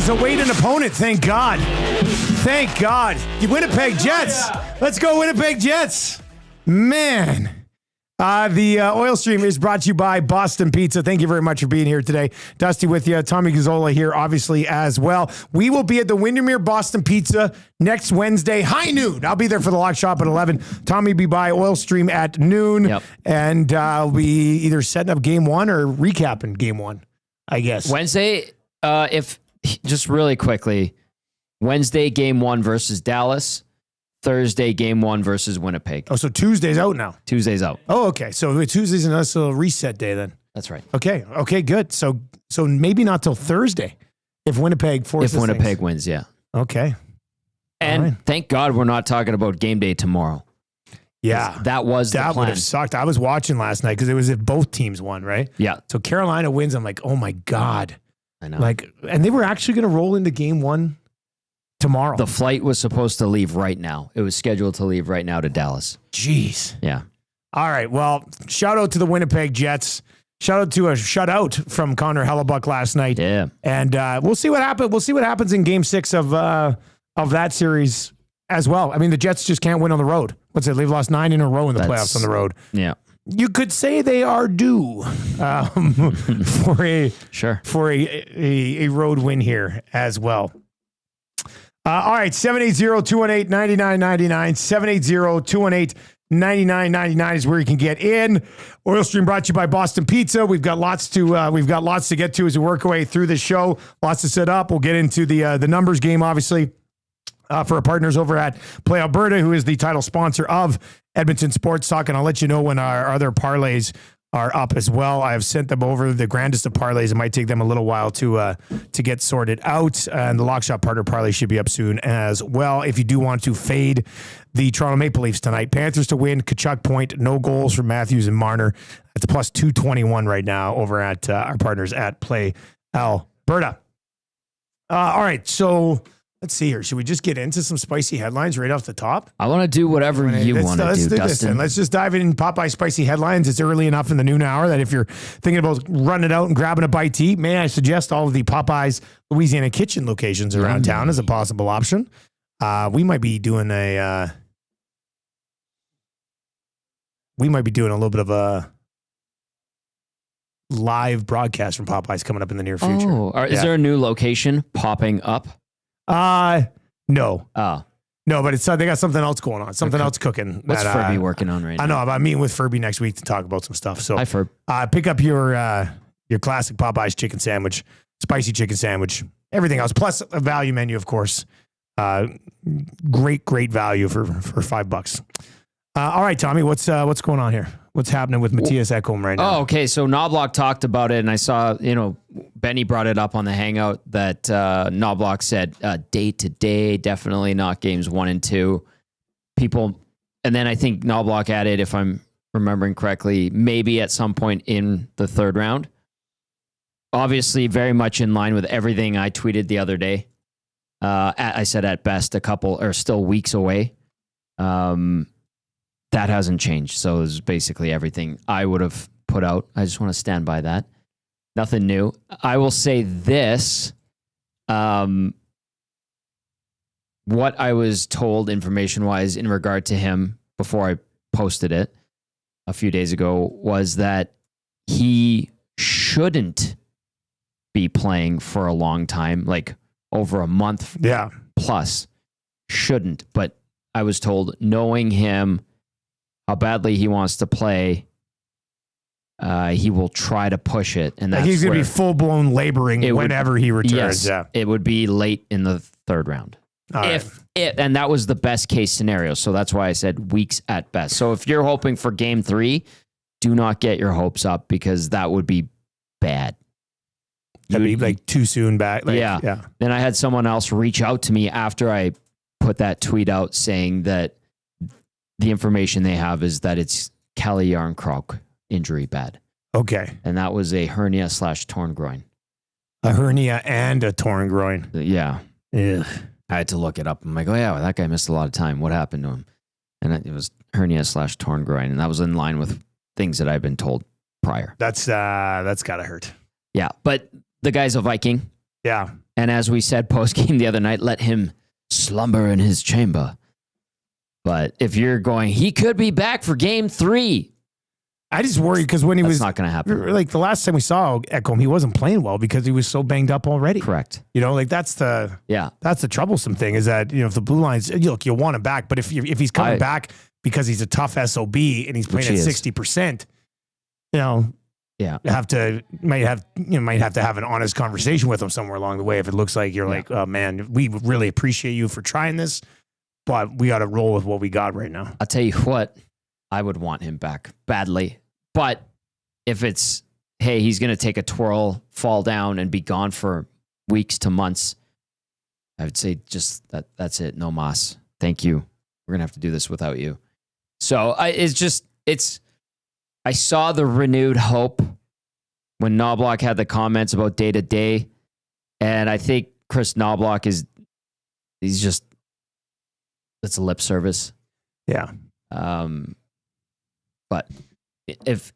Panthers await an opponent. Thank God. Thank God. The Winnipeg Jets. Let's go, Winnipeg Jets. Man. The Oil Stream is brought to you by Boston Pizza. Thank you very much for being here today. Dusty with you. Tommy Gazzola here, obviously, as well. We will be at the Windermere Boston Pizza next Wednesday, high noon. I'll be there for the lock shop at 11. Tommy will be by Oil Stream at noon. Yep. And I'll be either setting up game one or recapping game one, I guess. Wednesday, just really quickly, Wednesday, game one versus Dallas. Thursday, game one versus Winnipeg. Oh, so Tuesday's out now. Tuesday's out. Oh, okay. So Tuesday's a nice little reset day then. That's right. Okay, good. So maybe not till Thursday if Winnipeg forces If Winnipeg things. wins, yeah. Okay. And thank God we're not talking about game day tomorrow. Yeah. That was the That plan. would have sucked. I was watching last night because it was if both teams won, right? Yeah. So Carolina wins. I'm like, oh my God. I know. And they were actually going to roll into game one tomorrow. The flight was supposed to leave right now. It was scheduled to leave right now to Dallas. Jeez. Yeah. All right. Well, shout out to the Winnipeg Jets. Shout out to a shutout from Connor Hellebuck last night. Yeah. And we'll see what happens. We'll see what happens in game 6 of that series as well. I mean, the Jets just can't win on the road. What's it? They've lost 9 in a row in the playoffs on the road. Yeah. You could say they are due for a road win here as well. All right, 780-218-9999, 780-218-9999 is where you can get in. Oil Stream brought to you by Boston Pizza. We've got lots to get to as we work our way through the show. Lots to set up. We'll get into the numbers game, obviously, for our partners over at Play Alberta, who is the title sponsor of Edmonton Sports Talk, and I'll let you know when our other parlays are up as well. I have sent them over the grandest of parlays. It might take them a little while to get sorted out, and the Lock Shop partner parlay should be up soon as well. If you do want to fade the Toronto Maple Leafs tonight, Panthers to win, Kachuk point, no goals from Matthews and Marner. It's a plus 221 right now over at our partners at Play Alberta. All right, so let's see here. Should we just get into some spicy headlines right off the top? I want to do whatever you want to do, Dustin. Let's just dive in Popeye spicy headlines. It's early enough in the noon hour that if you're thinking about running it out and grabbing a bite to eat, may I suggest all of the Popeyes Louisiana Kitchen locations around town as a possible option. We might be doing a little bit of a live broadcast from Popeyes coming up in the near future. Oh, is there a new location popping up? No. Oh. No, but they got something else going on. Something else cooking. What's Furby working on right now? I know. I'm meeting with Furby next week to talk about some stuff. So hi, Ferb. Pick up your classic Popeyes chicken sandwich, spicy chicken sandwich, everything else, plus a value menu, of course. Great value for $5. All right, Tommy, what's going on here? What's happening with Matias Ekholm right now? Oh, okay. So Knobloch talked about it, and I saw, Benny brought it up on the Hangout that Knobloch said day to day, definitely not games 1 and 2. People, and then I think Knobloch added, if I'm remembering correctly, maybe at some point in the third round. Obviously, very much in line with everything I tweeted the other day. I said at best a couple or still weeks away. That hasn't changed. So it's basically everything I would have put out. I just want to stand by that. Nothing new. I will say this. What I was told information-wise in regard to him before I posted it a few days ago was that he shouldn't be playing for a long time, like over a month plus. Shouldn't. But I was told, knowing him, how badly he wants to play, he will try to push it. And that's he's going to be full-blown laboring whenever he returns. Yes, it would be late in the third round. And that was the best case scenario. So that's why I said weeks at best. So if you're hoping for game 3, do not get your hopes up because that would be bad. That'd be like too soon back. Yeah. Then I had someone else reach out to me after I put that tweet out saying that the information they have is that it's Calle Jarnkrok injury bad. Okay. And that was a hernia/torn groin. A hernia and a torn groin. Yeah. Ugh. I had to look it up. I'm like, oh yeah, well, that guy missed a lot of time. What happened to him? And it was hernia/torn groin. And that was in line with things that I've been told prior. That's gotta hurt. Yeah. But the guy's a Viking. Yeah. And as we said post-game the other night, let him slumber in his chamber. But if you're going, he could be back for game 3. I just worry because when he was not going to happen. Like the last time we saw Ekholm, he wasn't playing well because he was so banged up already. Correct. You know, like that's the troublesome thing is that, you know, if the blue lines, look, you'll want him back, but if he's coming back because he's a tough SOB and he's playing at 60%, you know, might have to have an honest conversation with him somewhere along the way if it looks like you're like, oh man, we really appreciate you for trying this, but we got to roll with what we got right now. I'll tell you what, I would want him back badly. But if it's, hey, he's going to take a twirl, fall down, and be gone for weeks to months, I would say just that's it. No mas. Thank you. We're going to have to do this without you. So I saw the renewed hope when Knobloch had the comments about day to day. And I think Chris Knobloch it's a lip service. Yeah. But if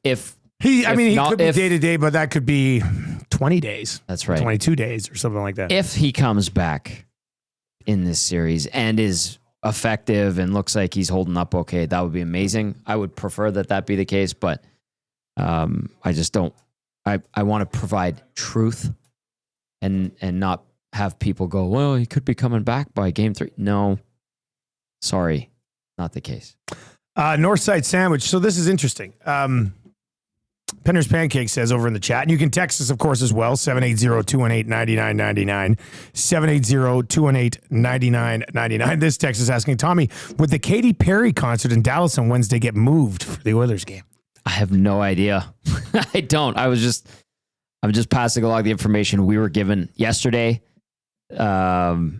he could be day to day, but that could be 20 days. That's right. 22 days or something like that. If he comes back in this series and is effective and looks like he's holding up okay, that would be amazing. I would prefer that be the case, but I just don't. I want to provide truth and not have people go, well, he could be coming back by game 3. No, sorry, not the case. Northside Sandwich. So this is interesting. Penner's Pancake says over in the chat, and you can text us, of course, as well, 780-218-9999, 780-218-9999. This text is asking, Tommy, would the Katy Perry concert in Dallas on Wednesday get moved for the Oilers game? I have no idea. I don't. I'm just passing along the information we were given yesterday, that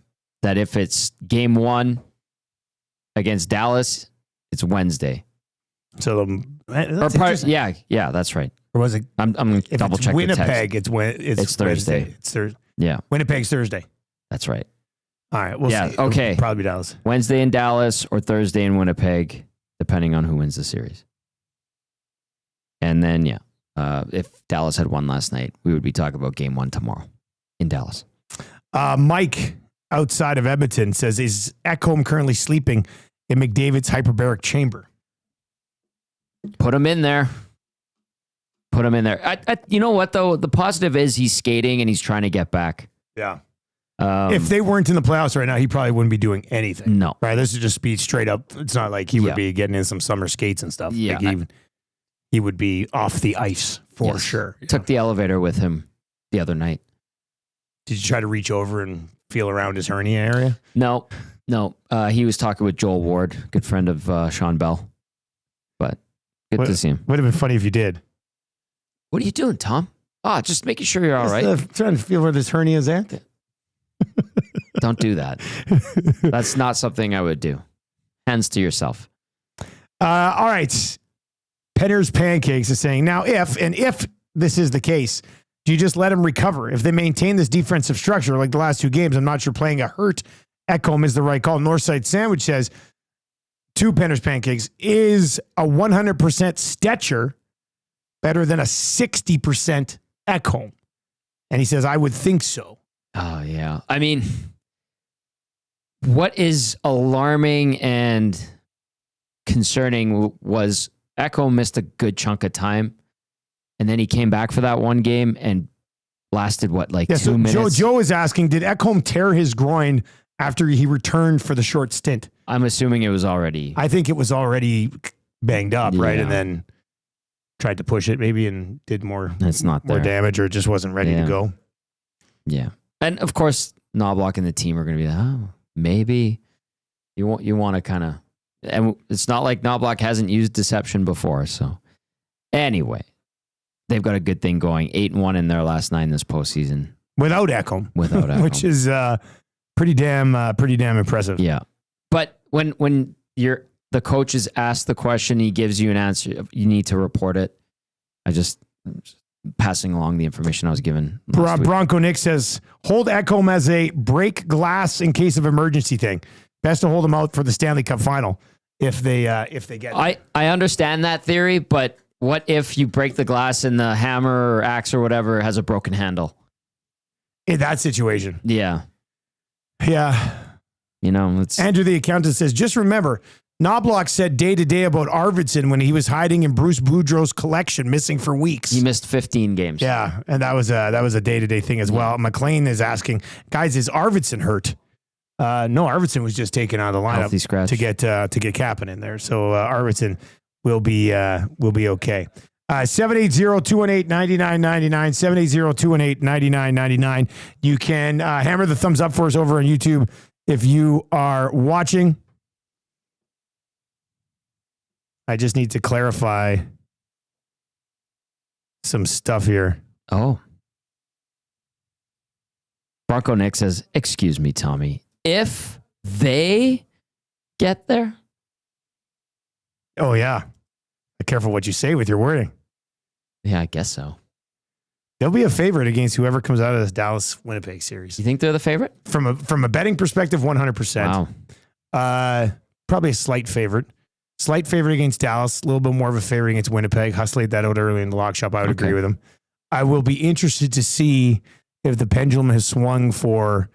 if it's game 1 against Dallas, it's Wednesday. So that's that's right. Or was it? I'm double check Winnipeg. the text. It's Thursday. Wednesday. It's Thursday. Yeah, Winnipeg's Thursday. that's right. All right, we'll see. Okay. It'll probably Dallas. Wednesday in Dallas or Thursday in Winnipeg, depending on who wins the series. And then if Dallas had won last night, we would be talking about game 1 tomorrow in Dallas. Mike outside of Edmonton says, is Ekholm currently sleeping in McDavid's hyperbaric chamber? Put him in there. You know what, though? The positive is he's skating and he's trying to get back. Yeah. If they weren't in the playoffs right now, he probably wouldn't be doing anything. No. Right? This would just be straight up. It's not like he would be getting in some summer skates and stuff. Yeah. Like he would be off the ice for sure. Took the elevator with him the other night. Did you try to reach over and feel around his hernia area? No. He was talking with Joel Ward, good friend of Sean Bell. But good to see him. Would have been funny if you did. What are you doing, Tom? Just making sure you're all right. Trying to feel where this hernia is at. Don't do that. That's not something I would do. Hands to yourself. All right. Penner's Pancakes is saying, now if this is the case, do you just let him recover? If they maintain this defensive structure like the last 2 games, I'm not sure playing a hurt Ekholm is the right call. Northside Sandwich says, to Penner's Pancakes, is a 100% Stetcher better than a 60% Ekholm? And he says, I would think so. Oh, yeah. I mean, what is alarming and concerning was Ekholm missed a good chunk of time, and then he came back for that one game and lasted, 2 minutes? Joe is asking, did Ekholm tear his groin after he returned for the short stint? I'm assuming it was already... I think it was already banged up, right? Yeah. And then tried to push it maybe and did more damage, or it just wasn't ready to go. Yeah. And of course, Knobloch and the team are going to be like, maybe you want to kind of... And it's not like Knobloch hasn't used deception before. So anyway, they've got a good thing going. 8-1 in their last 9 this postseason. Without Ekholm. Which is pretty damn impressive. Yeah. But when the coach is asked the question, he gives you an answer, you need to report it. I'm just passing along the information I was given last week. Bronco Nick says, hold Ekholm as a break glass in case of emergency thing. Best to hold him out for the Stanley Cup final if they get it. I understand that theory, but what if you break the glass and the hammer or axe or whatever has a broken handle? in that situation. Yeah. Yeah. You know, it's Andrew, the accountant, says, just remember, Knobloch said day to day about Arvidsson when he was hiding in Bruce Boudreau's collection, missing for weeks. he missed 15 games. Yeah, and that was a day to day thing as well. McLean is asking, guys, is Arvidsson hurt? No, Arvidsson was just taken out of the Healthy scratch. lineup to get Kapanen in there. So Arvidsson will be okay. 780-218-9999, 780-218-9999. You can hammer the thumbs up for us over on YouTube if you are watching. I just need to clarify some stuff here. Oh. Bronco Nick says, excuse me, Tommy. If they get there? Oh, yeah. Be careful what you say with your wording. Yeah, I guess so. They'll be a favorite against whoever comes out of this Dallas-Winnipeg series. You think they're the favorite? From a betting perspective, 100%. Wow. Probably a slight favorite. Slight favorite against Dallas, a little bit more of a favorite against Winnipeg. Hus laid that out early in the lock shop. I would agree with him. I will be interested to see if the pendulum has swung for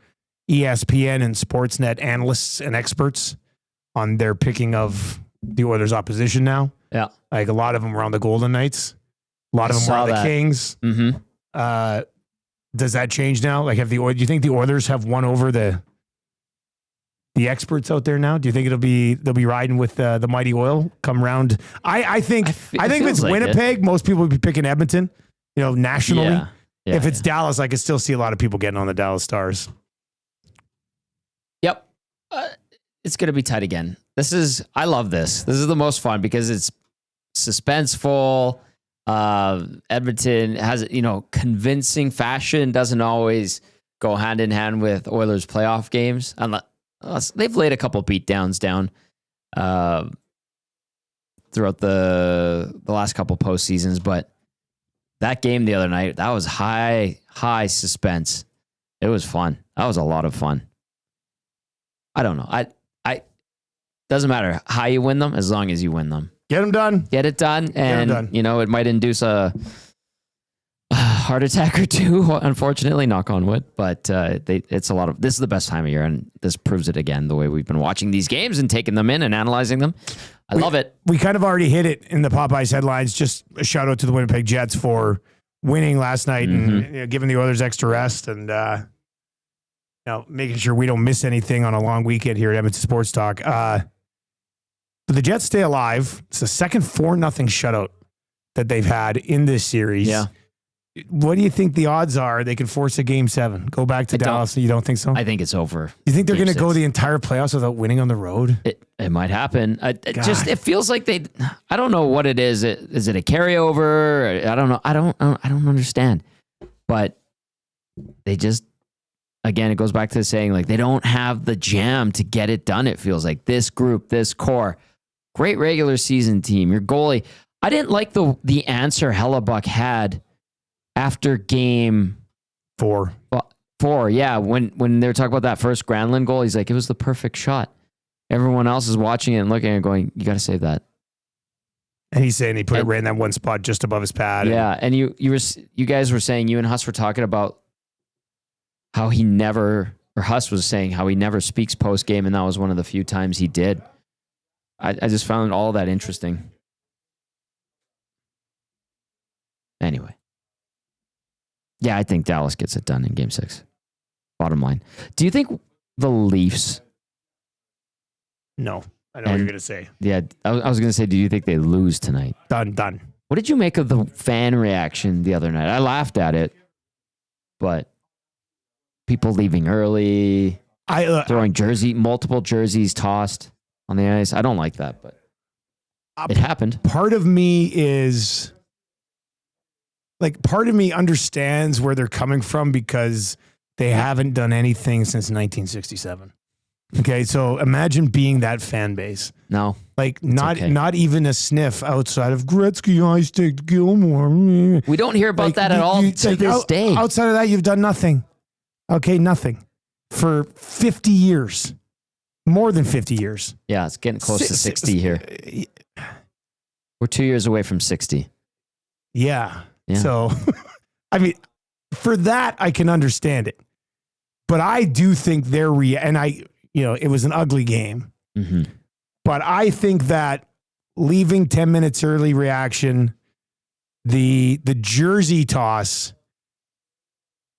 ESPN and Sportsnet analysts and experts on their picking of the Oilers' opposition now. Yeah. Like a lot of them were on the Golden Knights. A lot of them were on the Kings. Mm-hmm. Does that change now? Like, do you think the Oilers have won over the experts out there now? Do you think they'll be riding with the mighty Oil come round? I think if it's like Winnipeg, most people would be picking Edmonton. You know, nationally. Yeah, if it's Dallas, I could still see a lot of people getting on the Dallas Stars. Yep. It's going to be tight again. I love this. This is the most fun because it's suspenseful. Edmonton has, convincing fashion, doesn't always go hand in hand with Oilers playoff games. They've laid a couple beatdowns down throughout the last couple postseasons, but that game the other night, that was high suspense. It was fun. That was a lot of fun. I don't know. I doesn't matter how you win them as long as you win them. Get them done. Get it done. And, it might induce a heart attack or two, unfortunately, knock on wood. But this is the best time of year, and this proves it again, the way we've been watching these games and taking them in and analyzing them. I love it. We kind of already hit it in the Popeyes headlines. Just a shout out to the Winnipeg Jets for winning last night and giving the Oilers extra rest and making sure we don't miss anything on a long weekend here at Edmonton Sports Talk. The Jets stay alive. It's the second 4-0 shutout that they've had in this series. Yeah. What do you think the odds are they can force a Game 7? Go back to Dallas. You don't think so? I think it's over. You think they're going to go the entire playoffs without winning on the road? It might happen. It feels like I don't know what it is. Is it a carryover? I don't know. I don't understand. But they just, again, it goes back to saying like they don't have the jam to get it done. It feels like this group, this core, great regular season team. Your goalie. I didn't like the answer Hellebuck had after game 4. Yeah, when they were talking about that first Granlund goal, he's like, it was the perfect shot. Everyone else is watching it and looking at it going, you got to save that. And he's saying he put it right in that one spot just above his pad. Yeah, and you guys were saying, you and Huss were talking about how Huss was saying how he never speaks post-game, and that was one of the few times he did. I just found all that interesting. Anyway. Yeah, I think Dallas gets it done in Game 6. Bottom line. Do you think the Leafs... No. I know what you're going to say. Yeah, I was going to say, do you think they lose tonight? Done. What did you make of the fan reaction the other night? I laughed at it, but people leaving early, throwing multiple jerseys tossed on the ice. I don't like that, but it happened. Part of me understands where they're coming from because they haven't done anything since 1967. Okay, so imagine being that fan base. No. Like not even a sniff outside of Gretzky, Ice Stick, Gilmore. We don't hear about that at all to this day. Outside of that, you've done nothing. Okay, nothing. For 50 years. More than 50 years. Yeah, it's getting close to 60 here. We're 2 years away from 60. Yeah. So, I mean, for that, I can understand it. But I do think it was an ugly game. Mm-hmm. But I think that leaving 10 minutes early reaction, the jersey toss,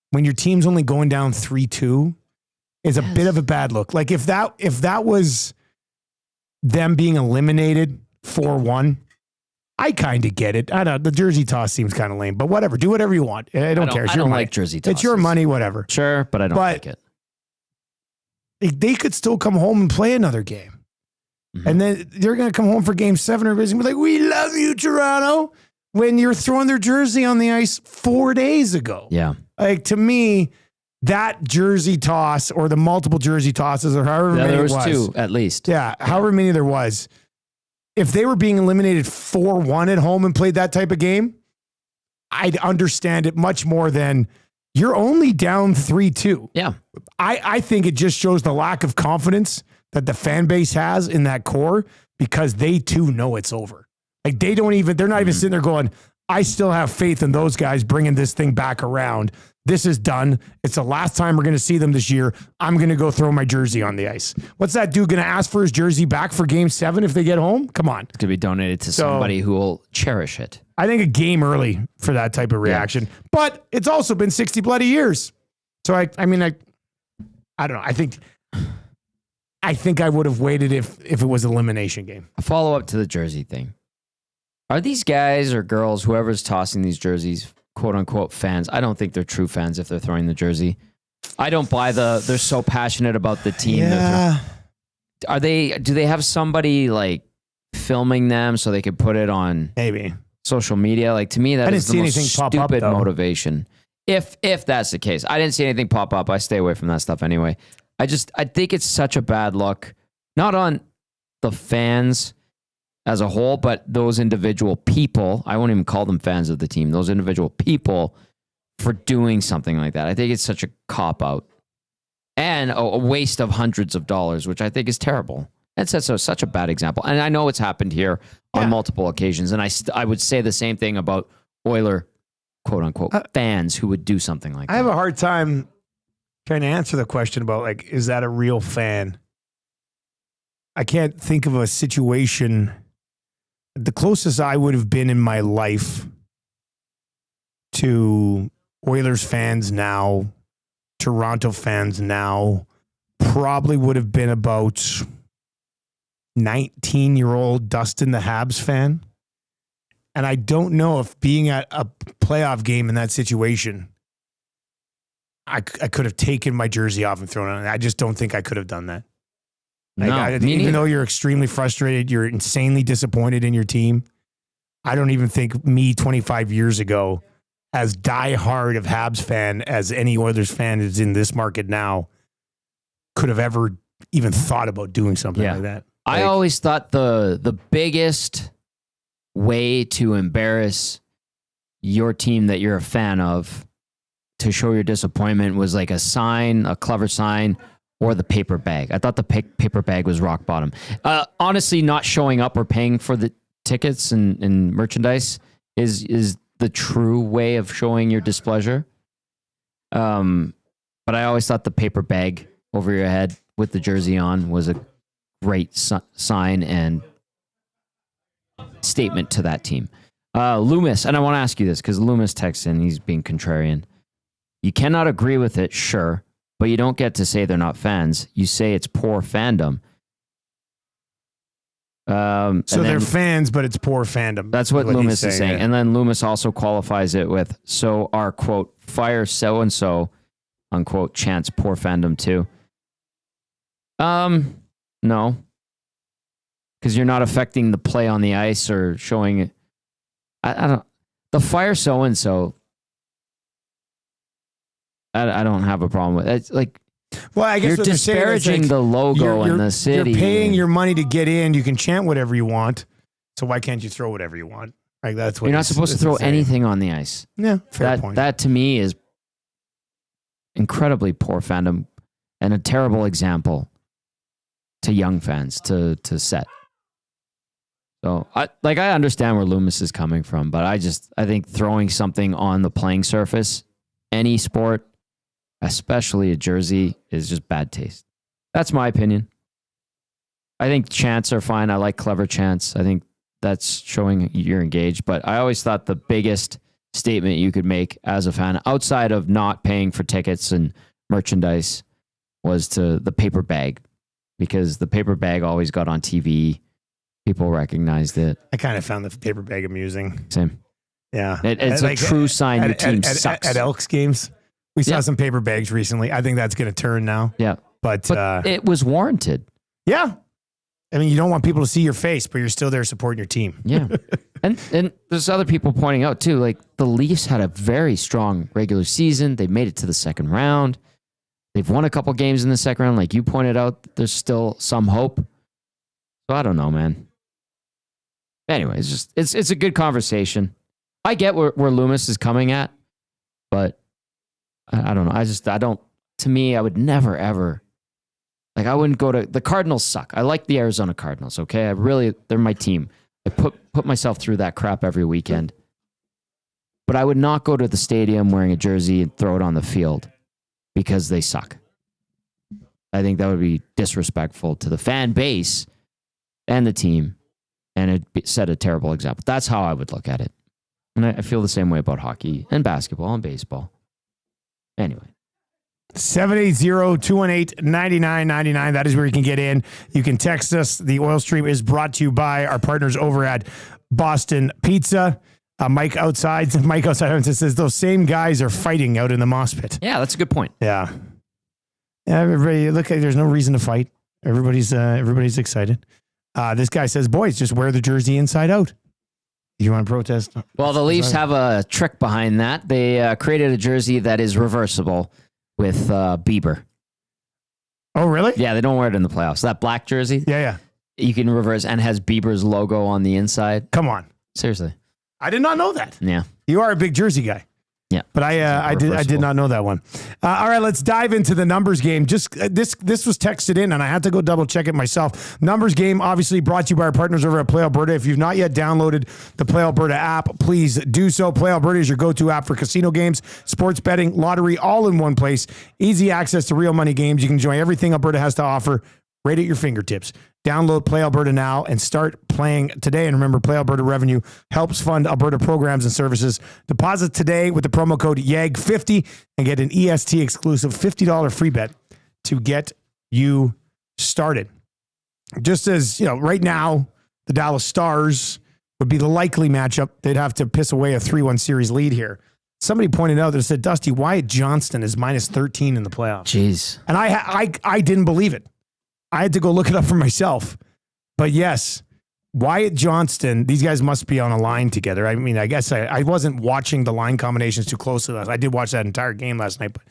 when your team's only going down 3-2, is a bit of a bad look. Like if that was them being eliminated 4-1, I kind of get it. I don't. The jersey toss seems kind of lame, but whatever. Do whatever you want. I don't care. I don't like jersey tosses. It's your money, whatever. Sure, but I don't like it. They could still come home and play another game. Mm-hmm. And then they're going to come home for game 7. Everybody's going to be like, we love you, Toronto, when you're throwing their jersey on the ice 4 days ago. Yeah. Like, to me, that jersey toss or the multiple jersey tosses or however many there was. There was 2 at least. Yeah, however many there was. If they were being eliminated 4-1 at home and played that type of game, I'd understand it much more than you're only down 3-2. Yeah. I think it just shows the lack of confidence that the fan base has in that core because they too know it's over. Like they're not even sitting there going, I still have faith in those guys bringing this thing back around. This is done. It's the last time we're going to see them this year. I'm going to go throw my jersey on the ice. What's that dude going to ask for his jersey back for game 7 if they get home? Come on. It's going to be donated to somebody who will cherish it. I think a game early for that type of reaction, but it's also been 60 bloody years. So I don't know. I think I would have waited if it was an elimination game. A follow up to the jersey thing. Are these guys or girls, whoever's tossing these jerseys, quote unquote fans? I don't think they're true fans if they're throwing the jersey. I don't buy they're so passionate about the team. Yeah. Do they have somebody like filming them so they could put it on maybe social media? Like to me, that is the most stupid motivation. If that's the case, I didn't see anything pop up. I stay away from that stuff anyway. I think it's such a bad look, not on the fans as a whole, but those individual people. I won't even call them fans of the team. Those individual people for doing something like that. I think it's such a cop-out and a waste of hundreds of dollars, which I think is terrible. And such a bad example. And I know it's happened here on multiple occasions. And I would say the same thing about Oiler, quote unquote, fans who would do something like that. I have a hard time trying to answer the question about like, is that a real fan? I can't think of a situation. The closest I would have been in my life to Oilers fans now, Toronto fans now, probably would have been about 19-year-old Dustin the Habs fan. And I don't know if being at a playoff game in that situation, I could have taken my jersey off and thrown it on. I just don't think I could have done that. Even though you're extremely frustrated, you're insanely disappointed in your team. I don't even think me 25 years ago, as diehard of Habs fan as any Oilers fan is in this market now, could have ever even thought about doing something like that. I always thought the biggest way to embarrass your team that you're a fan of to show your disappointment was like a sign, a clever sign, or the paper bag. I thought the paper bag was rock bottom. Honestly, not showing up or paying for the tickets and merchandise is the true way of showing your displeasure. But I always thought the paper bag over your head with the jersey on was a great sign and statement to that team. Loomis, and I want to ask you this because Loomis texts in, he's being contrarian. You cannot agree with it, sure, but you don't get to say they're not fans. You say it's poor fandom. So they're fans, but it's poor fandom. That's what Loomis is saying. Yeah. And then Loomis also qualifies it with, so our, quote, fire so-and-so, unquote, chants poor fandom too. No. Because you're not affecting the play on the ice or showing it. I don't. The fire so-and-so, I don't have a problem with it. It's like, well, I guess you're disparaging the logo and the city. You're paying your money to get in. You can chant whatever you want. So why can't you throw whatever you want? Like that's what you're not supposed to throw anything on the ice. Yeah, fair point. That to me is incredibly poor fandom and a terrible example to young fans to set. So I understand where Loomis is coming from, but I think throwing something on the playing surface any sport, especially a jersey, is just bad taste. That's my opinion. I think chants are fine. I like clever chants. I think that's showing you're engaged. But I always thought the biggest statement you could make as a fan, outside of not paying for tickets and merchandise, was to the paper bag, because the paper bag always got on TV. People recognized it. I kind of found the paper bag amusing. Same. Yeah. It's a true sign your team sucks. At Elks games, we saw some paper bags recently. I think that's going to turn now. Yeah. But it was warranted. Yeah. I mean, you don't want people to see your face, but you're still there supporting your team. Yeah. And there's other people pointing out too, like the Leafs had a very strong regular season. They made it to the second round. They've won a couple games in the second round. Like you pointed out, there's still some hope. So I don't know, man. Anyway, it's a good conversation. I get where Loomis is coming at, but I don't know. To me, I would never, ever, like I wouldn't go to, the Cardinals suck. I like the Arizona Cardinals, okay? They're my team. I put myself through that crap every weekend. But I would not go to the stadium wearing a jersey and throw it on the field because they suck. I think that would be disrespectful to the fan base and the team, and it'd set a terrible example. That's how I would look at it. And I feel the same way about hockey and basketball and baseball. Anyway. 780-218-9999. That is where you can get in. You can text us. The Oil Stream is brought to you by our partners over at Boston Pizza. Mike outside says those same guys are fighting out in the mosh pit. Yeah, that's a good point. Yeah. Everybody, look, there's no reason to fight. Everybody's excited. This guy says, boys, just wear the jersey inside out. You want to protest? Well, the Leafs have a trick behind that. They created a jersey that is reversible with Bieber. Oh, really? Yeah, they don't wear it in the playoffs. That black jersey, Yeah. you can reverse and has Bieber's logo on the inside. Come on. Seriously. I did not know that. Yeah. You are a big jersey guy. Yeah. But I did not know that one. All right, let's dive into the numbers game. Just this was texted in, and I had to go double check it myself. Numbers game, obviously brought to you by our partners over at Play Alberta. If you've not yet downloaded the Play Alberta app, please do so. Play Alberta is your go-to app for casino games, sports betting, lottery, all in one place. Easy access to real money games. You can enjoy everything Alberta has to offer right at your fingertips. Download Play Alberta now and start playing today. And remember, Play Alberta revenue helps fund Alberta programs and services. Deposit today with the promo code YAG50 and get an EST exclusive $50 free bet to get you started. Just as, right now, the Dallas Stars would be the likely matchup. They'd have to piss away a 3-1 series lead here. Somebody pointed out that said, Dusty, Wyatt Johnston is minus 13 in the playoffs. Jeez. And I didn't believe it. I had to go look it up for myself. But yes, Wyatt Johnston, these guys must be on a line together. I mean, I guess I wasn't watching the line combinations too closely last night. I did watch that entire game last night. But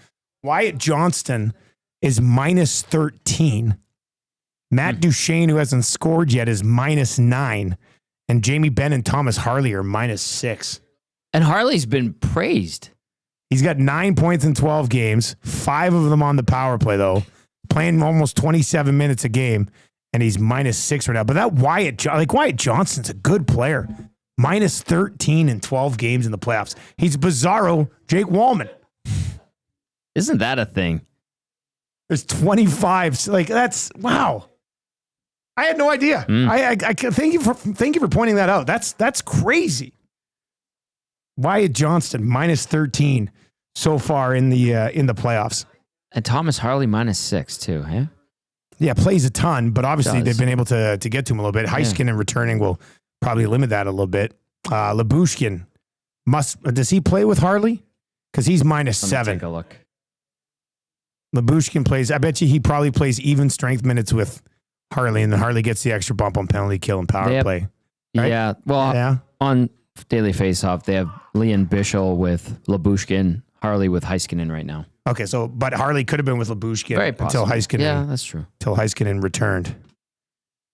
Wyatt Johnston is minus 13. Matt Duchene, who hasn't scored yet, is minus 9. And Jamie Benn and Thomas Harley are minus 6. And Harley's been praised. He's got 9 points in 12 games, 5 of them on the power play, though. Playing almost 27 minutes a game, and he's minus 6 right now. But that Wyatt Johnston's a good player. Minus 13 in 12 games in the playoffs. He's bizarro Jake Wallman. Isn't that a thing? There's 25. Like, that's, wow. I had no idea. I thank you for pointing that out. That's crazy. Wyatt Johnston minus 13 so far in the playoffs. And Thomas Harley minus 6 too, eh? Yeah, plays a ton, but obviously they've been able to get to him a little bit. Heiskanen returning will probably limit that a little bit. Lyubushkin does he play with Harley? Because he's minus 7. Take a look. Lyubushkin plays. I bet you he probably plays even strength minutes with Harley, and then Harley gets the extra bump on penalty kill and power play. Right? Yeah. Well, on Daily Faceoff, they have Leon Bischel with Lyubushkin, Harley with Heiskanen right now. Okay, but Harley could have been with Lyubushkin until Heiskanen. Yeah, that's true. Until Heiskanen returned.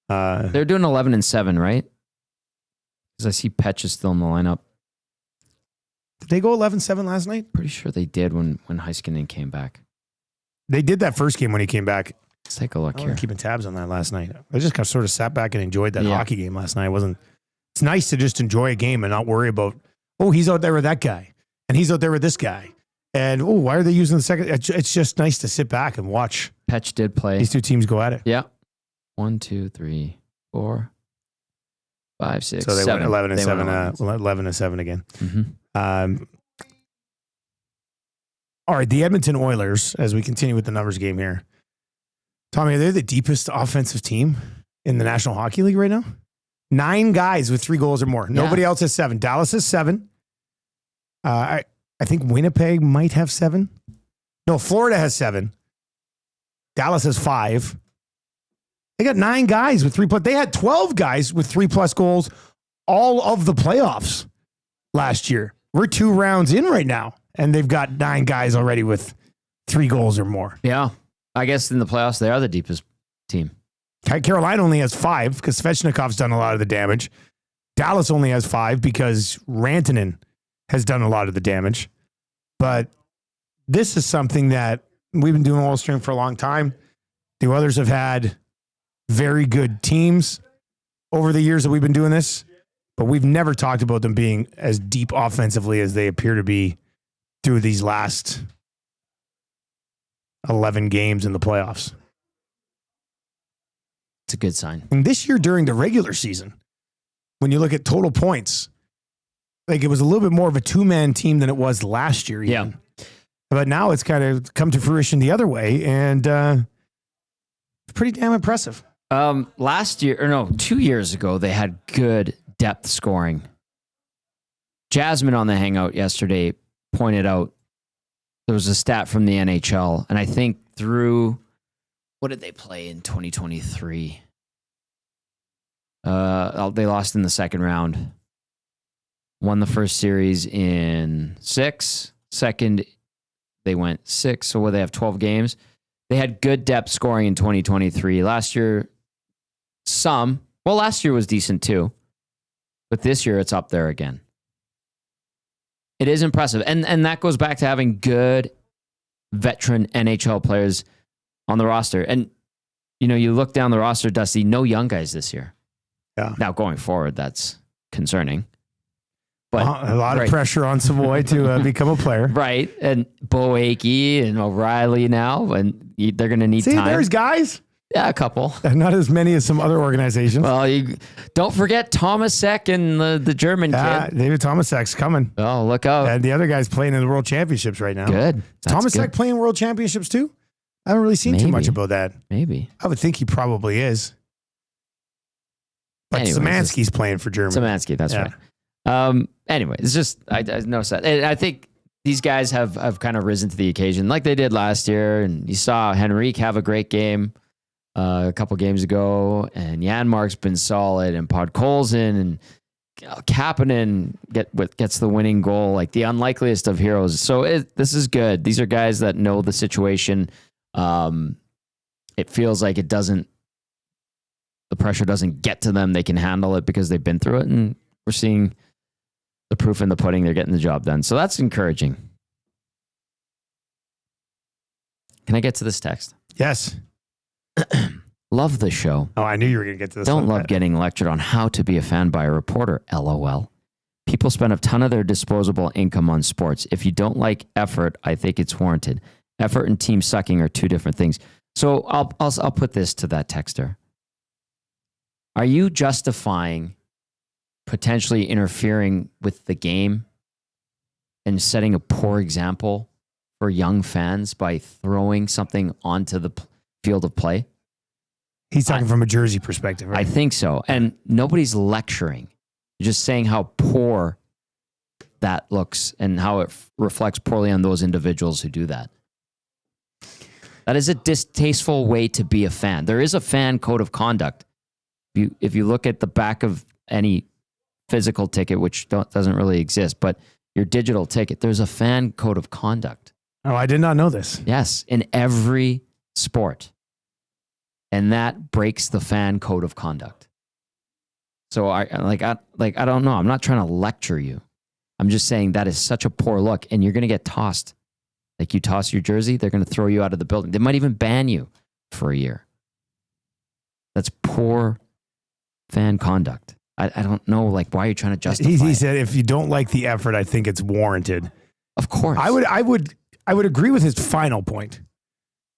They're doing 11-7, right? Because I see Petch is still in the lineup. Did they go 11-7 last night? Pretty sure they did when Heiskanen came back. They did that first game when he came back. Let's take a look here. Keeping tabs on that last night. I just kind of sort of sat back and enjoyed that hockey game last night. It's nice to just enjoy a game and not worry about, he's out there with that guy and he's out there with this guy. And why are they using the second? It's just nice to sit back and watch. Petch did play. These two teams go at it. Yeah. 1, 2, 3, 4, 5, 6, So they 7. went 11 and They 7. went 11 and 7 again. Mm-hmm. All right, the Edmonton Oilers, as we continue with the numbers game here. Tommy, are they the deepest offensive team in the National Hockey League right now? 9 guys with 3 goals or more. Nobody else has 7. Dallas has 7. I think Winnipeg might have 7. No, Florida has 7. Dallas has 5. They got 9 guys with 3+. They had 12 guys with 3+ goals all of the playoffs last year. We're 2 rounds in right now, and they've got 9 guys already with 3 goals or more. Yeah. I guess in the playoffs, they are the deepest team. Carolina only has 5 because Svechnikov's done a lot of the damage. Dallas only has 5 because Rantanen has done a lot of the damage. But this is something that we've been doing Oil Stream for a long time. The Oilers have had very good teams over the years that we've been doing this, but we've never talked about them being as deep offensively as they appear to be through these last 11 games in the playoffs. It's a good sign. And this year during the regular season, when you look at total points, like it was a little bit more of a 2-man team than it was last year. Even. Yeah. But now it's kind of come to fruition the other way, and pretty damn impressive. 2 years ago, they had good depth scoring. Jasmine on the Hangout yesterday pointed out there was a stat from the NHL, and I think through, what did they play in 2023? They lost in the second round. Won the first series in 6. Second, they went 6. So they have 12 games. They had good depth scoring in 2023. Last year, last year was decent too. But this year, it's up there again. It is impressive. And that goes back to having good veteran NHL players on the roster. And, you look down the roster, Dusty, no young guys this year. Yeah. Now, going forward, that's concerning. But a lot of pressure on Savoy to become a player. Right. And Bo Akey and O'Reilly now, and they're going to need time. There's guys. Yeah, a couple. Not as many as some other organizations. Well, don't forget Thomas Ek and the German kid. David Thomas Ek's coming. Oh, look out. And the other guy's playing in the World Championships right now. Good. Is Thomas Ek playing World Championships too? I haven't really seen too much about that. Maybe. I would think he probably is. But Szymanski's playing for Germany. Szymanski, that's right. Anyway, it's just, I know that. And I think these guys have kind of risen to the occasion like they did last year. And you saw Henrique have a great game a couple games ago. And Janmark's been solid. And Podkolzin and Kapanen gets the winning goal, like the unlikeliest of heroes. So this is good. These are guys that know the situation. It feels like the pressure doesn't get to them. They can handle it because they've been through it. And we're seeing the proof in the pudding. They're getting the job done. So that's encouraging. Can I get to this text? Yes. Love the show. Oh, I knew you were going to get to this. Don't love getting lectured on how to be a fan by a reporter. LOL. People spend a ton of their disposable income on sports. If you don't like effort, I think it's warranted. Effort and team sucking are 2 different things. So I'll put this to that texter. Are you justifying potentially interfering with the game and setting a poor example for young fans by throwing something onto the field of play? He's talking from a Jersey perspective, right? I think so. And nobody's lecturing. Just saying how poor that looks and how it reflects poorly on those individuals who do that. That is a distasteful way to be a fan. There is a fan code of conduct. If you look at the back of any physical ticket, which doesn't really exist, but your digital ticket, there's a fan code of conduct. Oh, I did not know this. Yes, in every sport. And that breaks the fan code of conduct. So I don't know. I'm not trying to lecture you. I'm just saying that is such a poor look, and you're going to get tossed. Like you toss your jersey, they're going to throw you out of the building. They might even ban you for a year. That's poor fan conduct. I don't know, like, why are you trying to justify He said, if you don't like the effort, I think it's warranted. Of course. I would I would agree with his final point.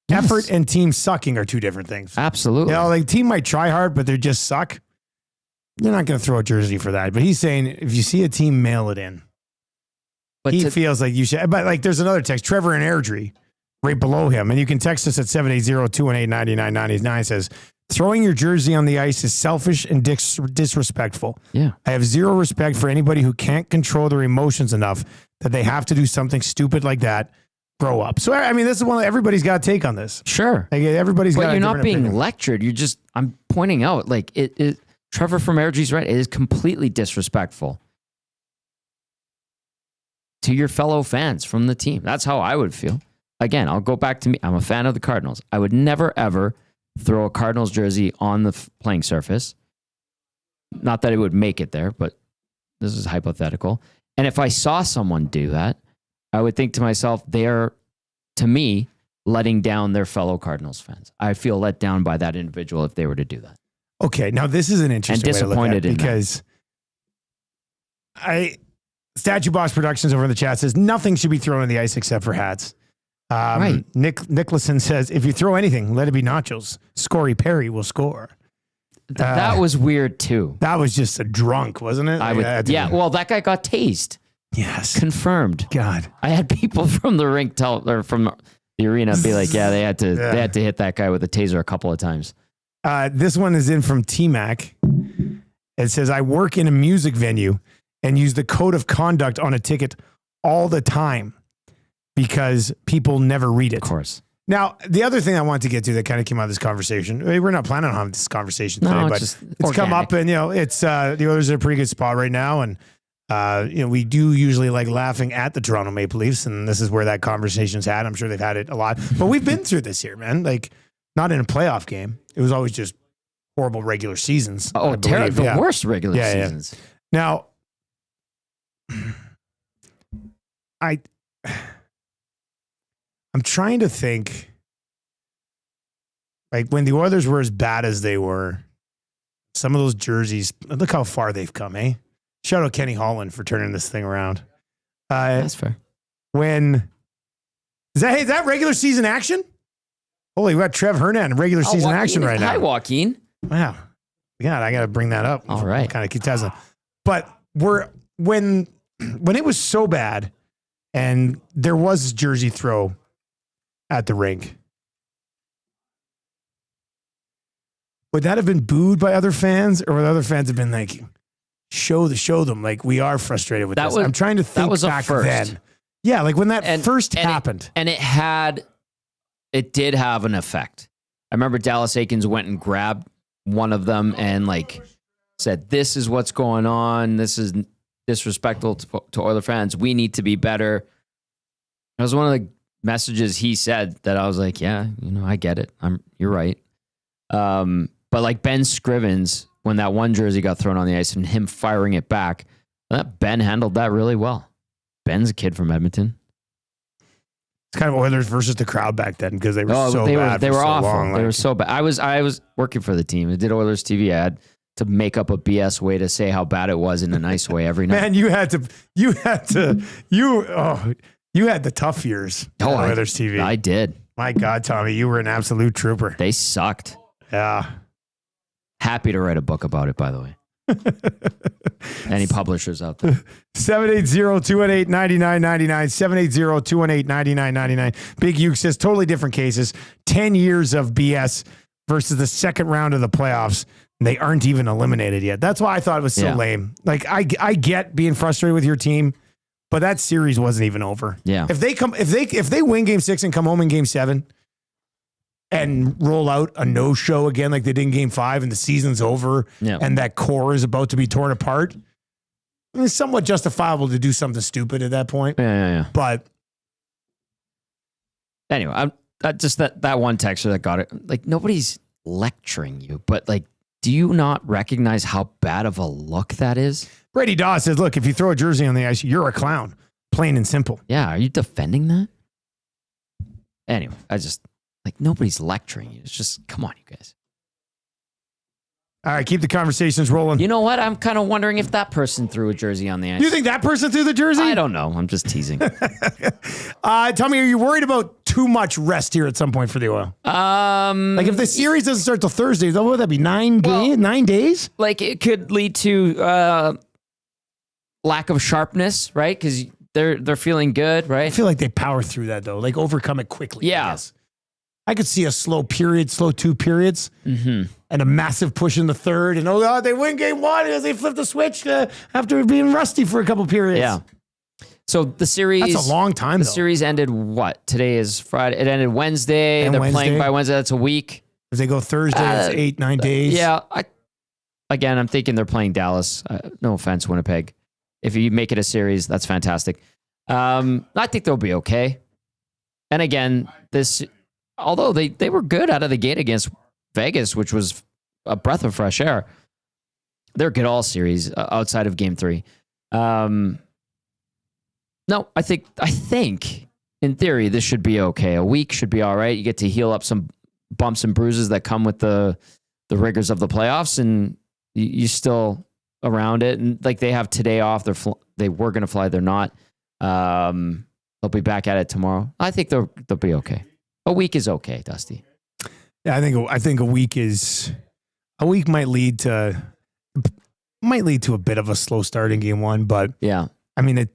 Yes. Effort and team sucking are two different things. Absolutely. You know, like team might try hard, but they just suck. You're not going to throw a jersey for that. But he's saying if you see a team mail it in, but he feels like you should. But like there's another text, Trevor and Airdrie, right below him. And you can text us at 780-218-9999. Says, throwing your jersey on the ice is selfish and disrespectful. Yeah. I have zero respect for anybody who can't control their emotions enough that they have to do something stupid like that. Grow up. So, I mean, this is one that everybody's got a take on this. Sure. Like, everybody's got a But you're not different being opinion. lectured. You're just, I'm pointing out, like, it Trevor from Airdrie's right. It is completely disrespectful to your fellow fans from the team. That's how I would feel. Again, I'll go back to me. I'm a fan of the Cardinals. I would never, ever throw a Cardinals jersey on the playing surface. Not that it would make it there, but this is hypothetical. And if I saw someone do that, I would think to myself, they're, to me, letting down their fellow Cardinals fans. I feel let down by that individual if they were to do that. Okay, now this is an interesting And way to look at disappointed it in because Statue Boss Productions over in the chat says nothing should be thrown on the ice except for hats. Right. Nicholson says if you throw anything, let it be nachos. Scory Perry will score. That was weird too. That was just a drunk, wasn't it? Well, that guy got tased. Yes. Confirmed. God. I had people from the rink from the arena be like, yeah, they had to hit that guy with a taser a couple of times. This one is in from T-Mac. It says, I work in a music venue and use the code of conduct on a ticket all the time because people never read it. Of course. Now, the other thing I want to get to that kind of came out of this conversation, we're not planning on having this conversation today, but it's come up and, it's the Oilers are in a pretty good spot right now. And, we do usually like laughing at the Toronto Maple Leafs, and this is where that conversation's had. I'm sure they've had it a lot, but we've been through this here, man. Like, not in a playoff game. It was always just horrible regular seasons. Oh, terrible. The worst regular seasons. Yeah. Now, I'm trying to think, like when the Oilers were as bad as they were, some of those jerseys, look how far they've come, eh? Shout out Kenny Holland for turning this thing around. That's fair. Is that regular season action? Holy, we got Trev Hernan in regular season action right now. Hi, Joaquin. Wow. God, I got to bring that up. All right. Kind of keep tabs on. But when it was so bad and there was jersey throw at the rink, would that have been booed by other fans, or would other fans have been like, show them like we are frustrated with this? I'm trying to think that was back a first. then. Yeah, like when that first happened. It did have an effect. I remember Dallas Eakins went and grabbed one of them and like said, this is what's going on. This is disrespectful to Oiler fans. We need to be better. That was one of the messages he said that I was like, yeah, I get it. You're right. But like Ben Scrivens, when that one jersey got thrown on the ice and him firing it back, Ben handled that really well. Ben's a kid from Edmonton. It's kind of Oilers versus the crowd back then because they were bad. They were so awful. long. They were so bad. I was working for the team. I did Oilers TV. I had to make up a BS way to say how bad it was in a nice way every night. Man, you had the tough years. Oilers TV. I did. My God, Tommy, you were an absolute trooper. They sucked. Yeah. Happy to write a book about it, by the way. Any publishers out there? 780-218-9999. 780-218-9999. Big Uke says totally different cases. 10 years of BS versus the second round of the playoffs. They aren't even eliminated yet. That's why I thought it was so lame. Like I get being frustrated with your team, but that series wasn't even over. Yeah. If they win game 6 and come home in game 7 and roll out a no-show again like they did in game 5 and the season's over and that core is about to be torn apart, it's somewhat justifiable to do something stupid at that point. Yeah. But anyway, just that one texter that got it. Like, nobody's lecturing you, but like, do you not recognize how bad of a look that is? Brady Dawes says, look, if you throw a jersey on the ice, you're a clown. Plain and simple. Yeah, are you defending that? Anyway, nobody's lecturing you. It's just, come on, you guys. All right, keep the conversations rolling. You know what? I'm kind of wondering if that person threw a jersey on the ice. You think that person threw the jersey? I don't know. I'm just teasing. Tell me, are you worried about too much rest here at some point for the Oil? Like if the series doesn't start till Thursday, what would that be? 9 days? Like it could lead to lack of sharpness, right? Because they're feeling good, right? I feel like they power through that though, like overcome it quickly. Yeah. I could see a slow 2 periods, and a massive push in the third, and oh God, they win game 1 as they flip the switch after being rusty for a couple periods. Yeah. So the series... That's a long time, The though. series ended what? Today is Friday. It ended Wednesday. And They're Wednesday. playing by Wednesday. That's a week. If they go Thursday, it's 8-9 days. Yeah. I'm thinking they're playing Dallas. No offense, Winnipeg. If you make it a series, that's fantastic. I think they'll be okay. And again, although they were good out of the gate against Vegas, which was a breath of fresh air, they're good all series outside of game 3. No, I think in theory this should be okay. A week should be all right. You get to heal up some bumps and bruises that come with the rigors of the playoffs, and you're still around it. And like they have today off. They were going to fly. They're not. They'll be back at it tomorrow. I think they'll be okay. A week is okay, Dusty. Yeah, I think a week might lead to a bit of a slow start in game 1, but yeah, I mean,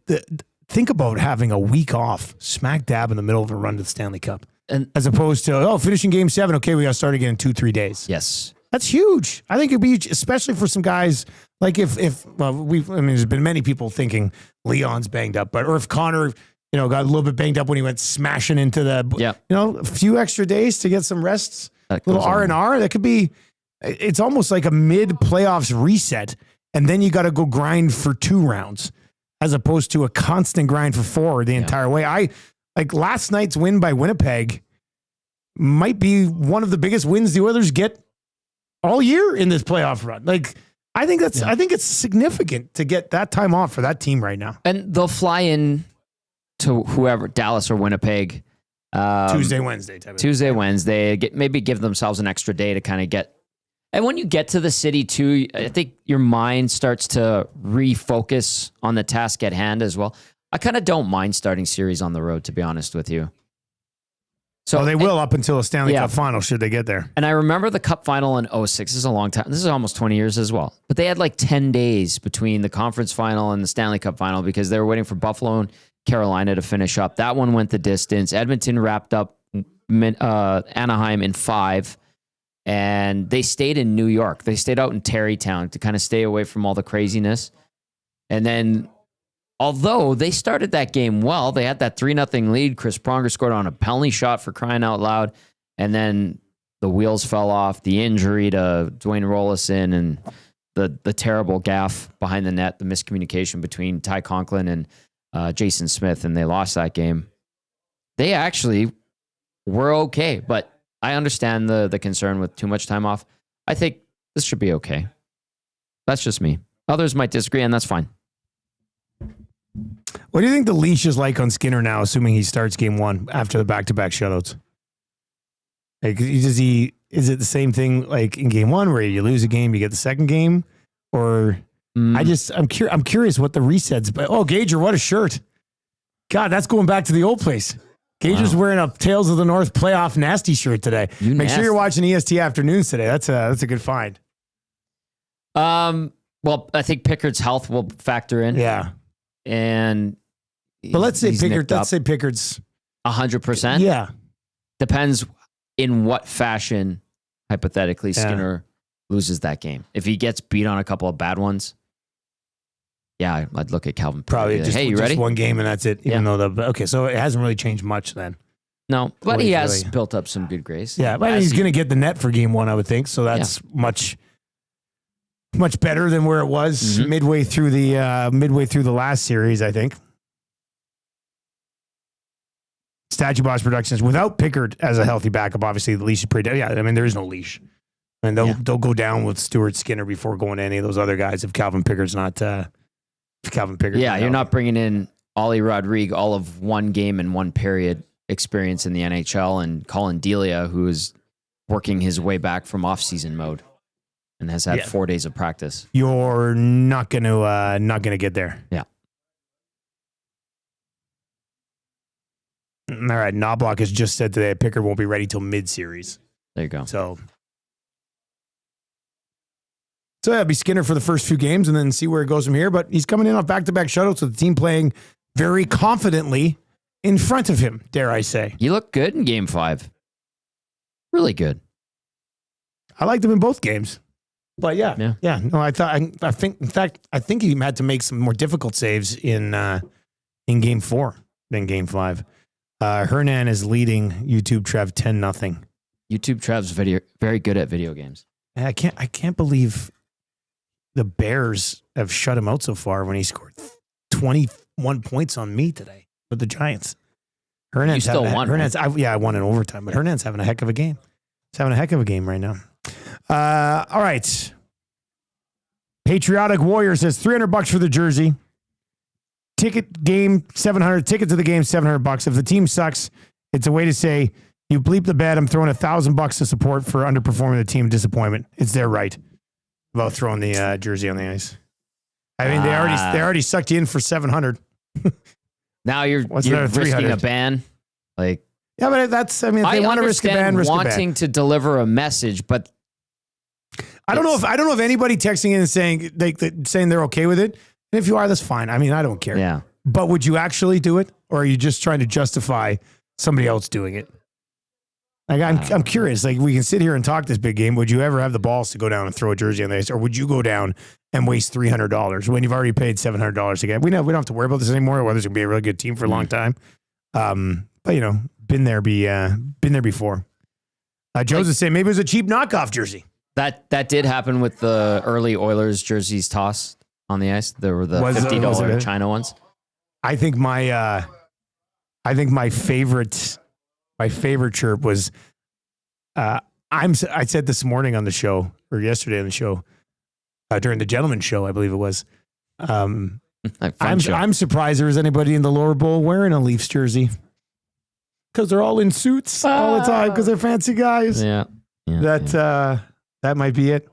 think about having a week off smack dab in the middle of a run to the Stanley Cup, and as opposed to finishing game 7. Okay, we got to start again in 2-3 days. Yes, that's huge. I think it'd be, especially for some guys like there's been many people thinking Leon's banged up, or if Connor, got a little bit banged up when he went smashing into a few extra days to get some rests, little R&R. That could be. It's almost like a mid playoffs reset, and then you got to go grind for 2 rounds, as opposed to a constant grind for 4 the entire way. I like last night's win by Winnipeg might be one of the biggest wins the Oilers get all year in this playoff run. Like, I think it's significant to get that time off for that team right now. And they'll fly in to whoever, Dallas or Winnipeg, Tuesday, Wednesday. Wednesday. Maybe give themselves an extra day to kind of get. And when you get to the city too, I think your mind starts to refocus on the task at hand as well. I kind of don't mind starting series on the road, to be honest with you. So they will up until a Stanley Cup final, should they get there. And I remember the Cup final in 2006. This is a long time. This is almost 20 years as well. But they had like 10 days between the conference final and the Stanley Cup final because they were waiting for Buffalo and Carolina to finish up. That one went the distance. Edmonton wrapped up Anaheim in 5. And they stayed in New York. They stayed out in Tarrytown to kind of stay away from all the craziness. And then, although they started that game well, they had that 3-0 lead. Chris Pronger scored on a penalty shot, for crying out loud. And then the wheels fell off. The injury to Dwayne Rollison and the terrible gaffe behind the net, the miscommunication between Ty Conklin and Jason Smith, and they lost that game. They actually were okay, but I understand the concern with too much time off. I think this should be okay. That's just me. Others might disagree, and that's fine. What do you think the leash is like on Skinner now, assuming he starts game 1 after the back-to-back shutouts? Like, is it the same thing like in game 1 where you lose a game, you get the second game? Or I'm curious what the resets. But Gager, what a shirt. God, that's going back to the old place. Gager's wearing a Tales of the North playoff nasty shirt today. Make sure you're watching EST Afternoons today. That's a good find. Well, I think Pickard's health will factor in. Yeah. But let's say Pickard's 100%. Yeah. Depends in what fashion, hypothetically, Skinner loses that game. If he gets beat on a couple of bad ones, I'd look at Calvin Pickard. Probably just, hey, you ready? Just one game and that's it. Even though so it hasn't really changed much then. No, but he has built up some good grace. Yeah, but he's going to get the net for game 1, I would think. So that's much better than where it was midway through the last series, I think. Statue Boss Productions without Pickard as a healthy backup. Obviously, the leash is pretty. Yeah, I mean there is no leash, and they'll go down with Stuart Skinner before going to any of those other guys if Calvin Pickard's not. Calvin Pickard. Yeah, you're not bringing in Ollie Rodrigue, all of one game and one period experience in the NHL, and Colin Delia, who is working his way back from off-season mode and has had 4 days of practice. You're not gonna get there. Yeah. All right, Knobloch has just said today Pickard won't be ready till mid-series. There you go. So yeah, be Skinner for the first few games and then see where it goes from here. But he's coming in off back-to-back shutouts with the team playing very confidently in front of him, dare I say. He looked good in Game 5. Really good. I liked him in both games. But yeah. No, I think he had to make some more difficult saves in Game 4 than Game 5. Hernan is leading YouTube Trev 10-0. YouTube Trev's very good at video games. I can't believe the Bears have shut him out so far when he scored 21 points on me today with the Giants. You still won. I won in overtime, but Hernan's having a heck of a game. He's having a heck of a game right now. All right. Patriotic Warrior says $300 for the jersey. Ticket game $700. Ticket to the game $700. If the team sucks, it's a way to say you bleep the bet. I'm throwing $1,000 to support for underperforming the team disappointment. It's their right about throwing the jersey on the ice. I mean, they already sucked you in for $700. Now you're risking a ban. Like, yeah, but if they want to risk a ban, risk a ban. Wanting to deliver a message, but I don't know if anybody texting in and saying they're okay with it. And if you are, that's fine. I mean, I don't care. Yeah. But would you actually do it, or are you just trying to justify somebody else doing it? Like, I'm curious. Like, we can sit here and talk this big game. Would you ever have the balls to go down and throw a jersey on the ice, or would you go down and waste $300 when you've already paid $700 again? We don't have to worry about this anymore. Whether it's going to be a really good team for a long time. But been there before. Joe's is saying maybe it was a cheap knockoff jersey. That did happen with the early Oilers jerseys tossed on the ice. There were the $50 China ones. I think my favorite chirp was I said this morning on the show, or yesterday on the show, during the gentleman's show, I believe it was. I'm surprised there was anybody in the lower bowl wearing a Leafs jersey, because they're all in suits all the time because they're fancy guys. Yeah. That might be it.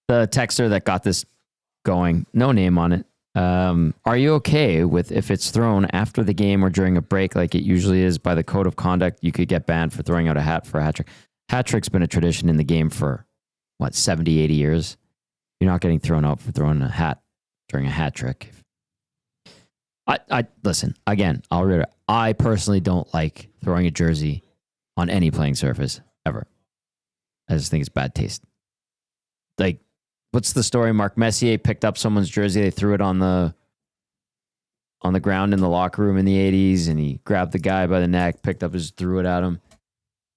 The texter that got this going, no name on it. Are you okay with if it's thrown after the game or during a break like it usually is by the code of conduct? You could get banned for throwing out a hat for a hat trick. Hat trick's been a tradition in the game for 70, 80 years. You're not getting thrown out for throwing a hat during a hat trick. I listen again. I'll read it. I personally don't like throwing a jersey on any playing surface ever. I just think it's bad taste. Like, what's the story? Mark Messier picked up someone's jersey. They threw it on the ground in the locker room in the 80s, and he grabbed the guy by the neck, threw it at him.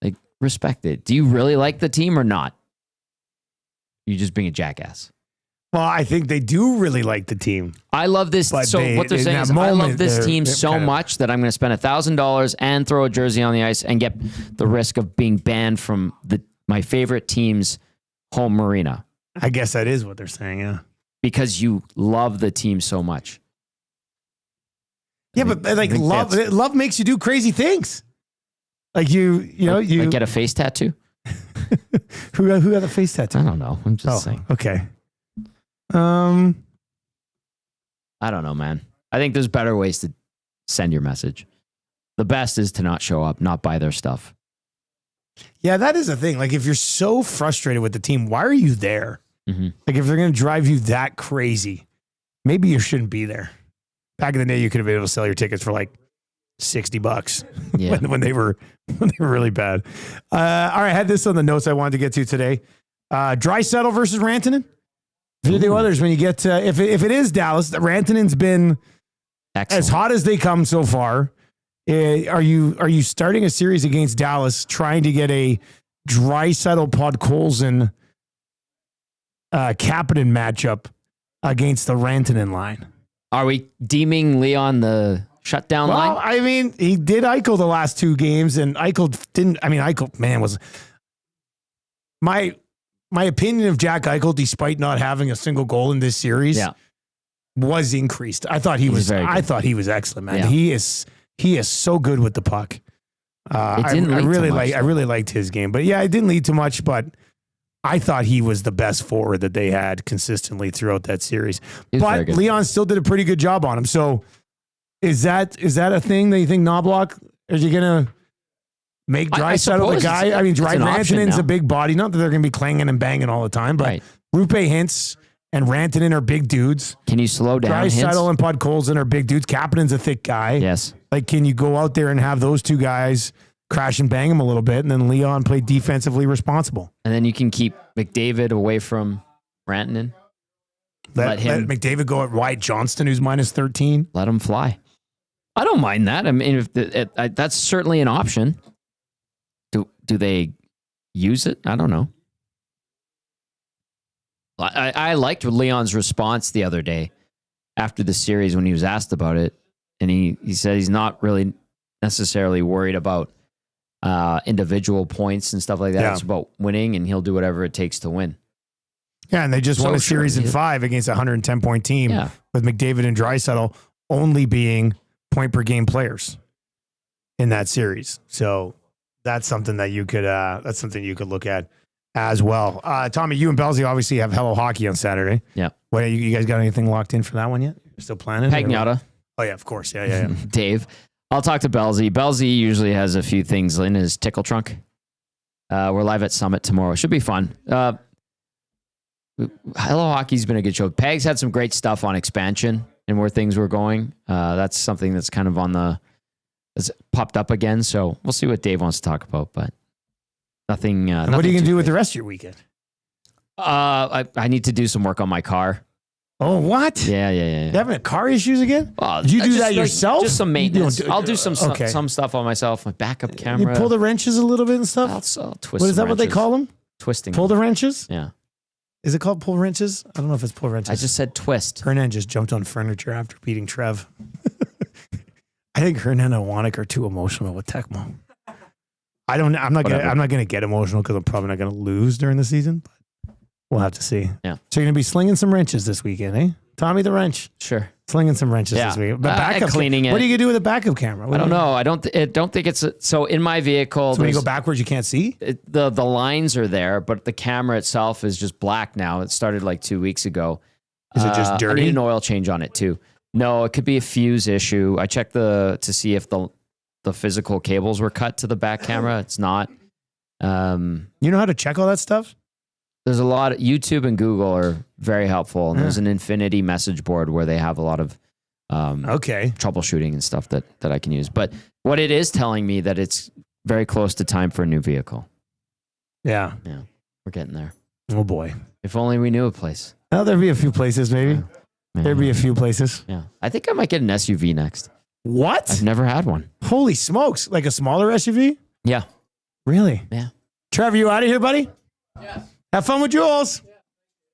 Like, respect it. Do you really like the team or not? You just being a jackass. Well, I think they do really like the team. I love this. What they're saying is, I love this team so much that I'm going to spend $1,000 and throw a jersey on the ice and get the risk of being banned from my favorite team's home arena. I guess that is what they're saying, yeah. Because you love the team so much. Yeah, but like love makes you do crazy things. Like you get a face tattoo. Who got a face tattoo? I don't know. I'm just saying. Okay. I don't know, man. I think there's better ways to send your message. The best is to not show up, not buy their stuff. Yeah, that is the thing. Like, if you're so frustrated with the team, why are you there? Mm-hmm. Like, if they're going to drive you that crazy, maybe you shouldn't be there. Back in the day, you could have been able to sell your tickets for like $60 when they were really bad. All right, I had this on the notes I wanted to get to today. Draisaitl versus Rantanen. For the others, when you get to, if it is Dallas, Rantanen's been as hot as they come so far. Are you starting a series against Dallas trying to get a Draisaitl Podkolzin Kapanen matchup against the Rantanen line? Are we deeming Leon the shutdown line? Well, I mean, he did Eichel the last two games, and Eichel didn't. I mean, Eichel, man, was my opinion of Jack Eichel, despite not having a single goal in this series, was increased. I thought he was excellent, man. Yeah. He is so good with the puck. I really liked his game, but yeah, it didn't lead to much, but I thought he was the best forward that they had consistently throughout that series. But Leon still did a pretty good job on him. So is that a thing that you think Knobloch Are you going to make Draisaitl the guy? I mean, Rantanen's a big body. Not that they're going to be clanging and banging all the time, but Rupe Hintz and Rantanen are big dudes. Can you slow down Draisaitl and Podkolzin are big dudes. Kapanen's a thick guy. Yes. Like, can you go out there and have those two guys crash and bang him a little bit, and then Leon play defensively responsible? And then you can keep McDavid away from Rantanen. Let McDavid go at Wyatt Johnston, who's minus 13. Let him fly. I don't mind that. I mean, that's certainly an option. Do they use it? I don't know. I liked Leon's response the other day after the series when he was asked about it. And he said he's not really necessarily worried about individual points and stuff like that. Yeah. It's about winning, and he'll do whatever it takes to win. Yeah, and they just won a series in 5 against a 110-point team with McDavid and Draisaitl only being point-per-game players in that series. So that's something that you could look at as well. Tommy, you and Belzy obviously have Hello Hockey on Saturday. Yeah. What, you guys got anything locked in for that one yet? You're still planning? Pagnotta. Oh, yeah, of course. Yeah. Dave. I'll talk to Belzy. Belzy usually has a few things in his tickle trunk. We're live at Summit tomorrow. Should be fun. Hello Hockey's been a good show. Pags had some great stuff on expansion and where things were going. That's something that's kind of it's popped up again. So we'll see what Dave wants to talk about, but nothing. What are you going to do with the rest of your weekend? I need to do some work on my car. Oh, what? Yeah. You having car issues again? Did you do that yourself? Just some maintenance. I'll do some stuff on myself. My backup camera. You pull the wrenches a little bit and stuff? I'll twist. What is that? What they call them? Twisting. Pull the wrenches? Yeah. Is it called pull wrenches? I don't know if it's pull wrenches. I just said twist. Hernan just jumped on furniture after beating Trev. I think Hernan and Wanik are too emotional with Tecmo. I'm not gonna get emotional because I'm probably not gonna lose during the season. But we'll have to see. Yeah. So you're gonna be slinging some wrenches this weekend, eh? Tommy the wrench. Sure. Slinging some wrenches this weekend. But backup cleaning it. What are you gonna do with a backup camera? I don't know. I don't think it's so in my vehicle. So when you go backwards, you can't see? The lines are there, but the camera itself is just black now. It started like 2 weeks ago. Is it just dirty? I need an oil change on it too. No, it could be a fuse issue. I checked to see if the physical cables were cut to the back camera. It's not. You know how to check all that stuff? There's a lot of YouTube and Google are very helpful. And there's an Infinity message board where they have a lot of troubleshooting and stuff that I can use. But what it is telling me that it's very close to time for a new vehicle. Yeah. Yeah. We're getting there. Oh boy. If only we knew a place. Oh, there'd be a few places maybe. There'd be a few places. Yeah. I think I might get an SUV next. What? I've never had one. Holy smokes. Like a smaller SUV? Yeah. Really? Yeah. Trevor, you out of here, buddy? Yes. Have fun with Jules.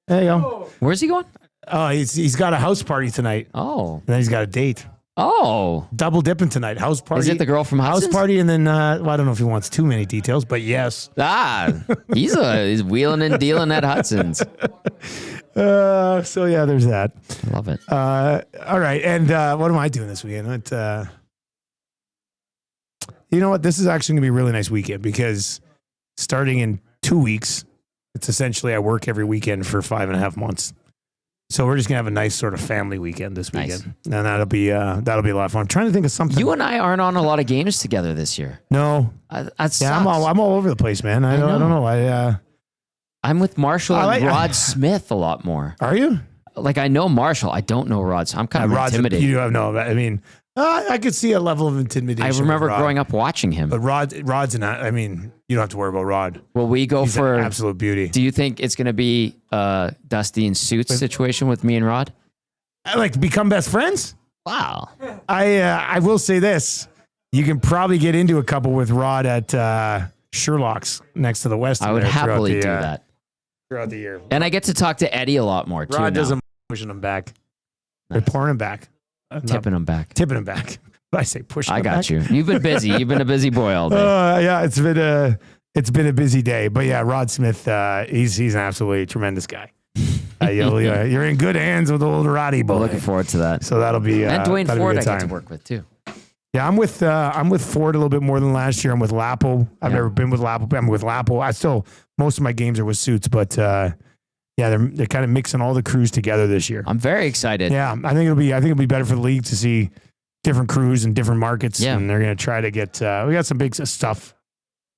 There you go. Where's he going? Oh, he's got a house party tonight. Oh. And then he's got a date. Oh. Double dipping tonight. House party. Is it the girl from Hudson's? House party, and then, I don't know if he wants too many details, but yes. He's wheeling and dealing at Hudson's. So yeah, there's that. I love it. All right. And what am I doing this weekend? You know what? This is actually going to be a really nice weekend because starting in 2 weeks, it's essentially I work every weekend for 5.5 months. So we're just gonna have a nice sort of family weekend this weekend, and that'll be a lot of fun. I'm trying to think of something. You and I aren't on a lot of games together this year. No, yeah, I'm all over the place, man. I don't know. I'm with Marshall and Rod Smith a lot more. Are you? Like I know Marshall, I don't know Rod. So I'm kind of intimidated. You have no. I mean, I could see a level of intimidation. I remember growing up watching him. But Rod's an. I mean, you don't have to worry about Rod. Will we go He's for an absolute beauty? Do you think it's going to be Dusty and Suits situation with me and Rod? Like become best friends? Wow. I will say this: you can probably get into a couple with Rod at Sherlock's next to the West. I would happily do that throughout the year. And I get to talk to Eddie a lot more too. Rod doesn't pushing him back. Nice. They're pouring him back. Tipping him back. Tipping him back. I say pushing him back. I got you. You've been busy. You've been a busy boy all day. Yeah, it's been a busy day. But yeah, Rod Smith, he's an absolutely tremendous guy. You're in good hands with old Roddy boy. We're looking forward to that. So that'll be and Dwayne Ford I get to work with too. Yeah, I'm with Ford a little bit more than last year. I'm with Lapo. I've never been with Lapo. I'm with Lapo. Most of my games are with Suits, but yeah, they're kind of mixing all the crews together this year. I'm very excited. Yeah, I think it'll be better for the league to see different crews and different markets, Yeah. and they're going to try to get. We got some big stuff.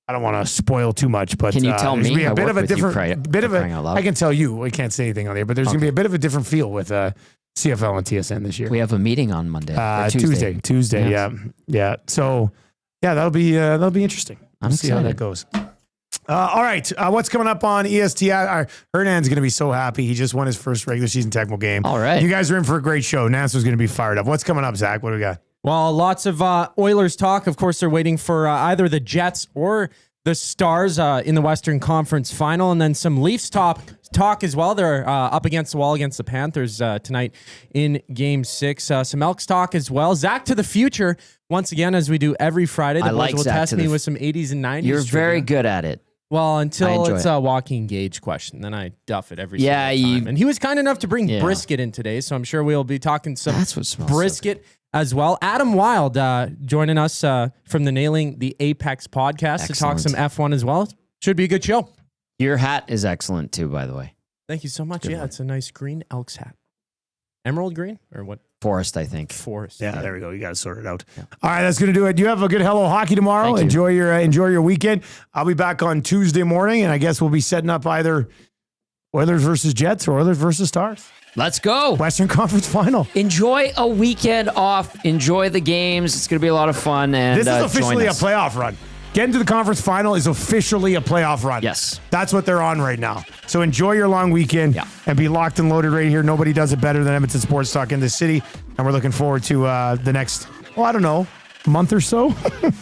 I don't want to spoil too much, but Can you tell there's gonna me? be a I bit work of a with you, different, bit of crying out a. loud. I can tell you, we can't say anything on there, but there's going to be a bit of a different feel with CFL and TSN this year. We have a meeting on Monday. Or Tuesday. Yes. Yeah. So, yeah, that'll be interesting. I'm We'll see how that excited. goes. All right. What's coming up on ESTI? Hernan's going to be so happy. He just won his first regular season Tecmo game. All right. You guys are in for a great show. Nance was going to be fired up. What's coming up, Zach? What do we got? Well, lots of Oilers talk. Of course, they're waiting for either the Jets or the Stars in the Western Conference Final, and then some Leafs talk as well. They're up against the wall against the Panthers tonight in Game 6. Some Elks talk as well. Zach to the future once again, as we do every Friday. The I boys like will Zach test to me the with some 80s and 90s. You're very trivia. good at it. Well, I until enjoy it's it. a walking gauge question, then I duff it every Yeah, single time. And he was kind enough to bring Yeah. brisket in today, so I'm sure we'll be talking some That's what smells brisket as well. Adam Wilde joining us from the Nailing the Apex podcast to talk some Excellent. F1 as well. Should be a good show. Your hat is excellent too, by the way. Thank you so much. Good Yeah, one. it's a nice green Elks hat. Emerald green or what? Forest, I think. Forest. Yeah, there we go. You got to sort it out. All right, that's going to do it. You have a good Hello Hockey tomorrow. Thank you. Enjoy your weekend. I'll be back on Tuesday morning, and I guess we'll be setting up either Oilers versus Jets or Oilers versus Stars. Let's go. Western Conference Final. Enjoy a weekend off. Enjoy the games. It's going to be a lot of fun. And This is officially join a us. playoff run. Getting to the conference final is officially a playoff run. Yes. That's what they're on right now. So enjoy your long weekend and be locked and loaded right here. Nobody does it better than Edmonton Sports Talk in this city. And we're looking forward to the next, I don't know, month or so. For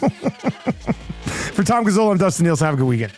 Tom Gazzola, I'm Dustin Nielson. Have a good weekend.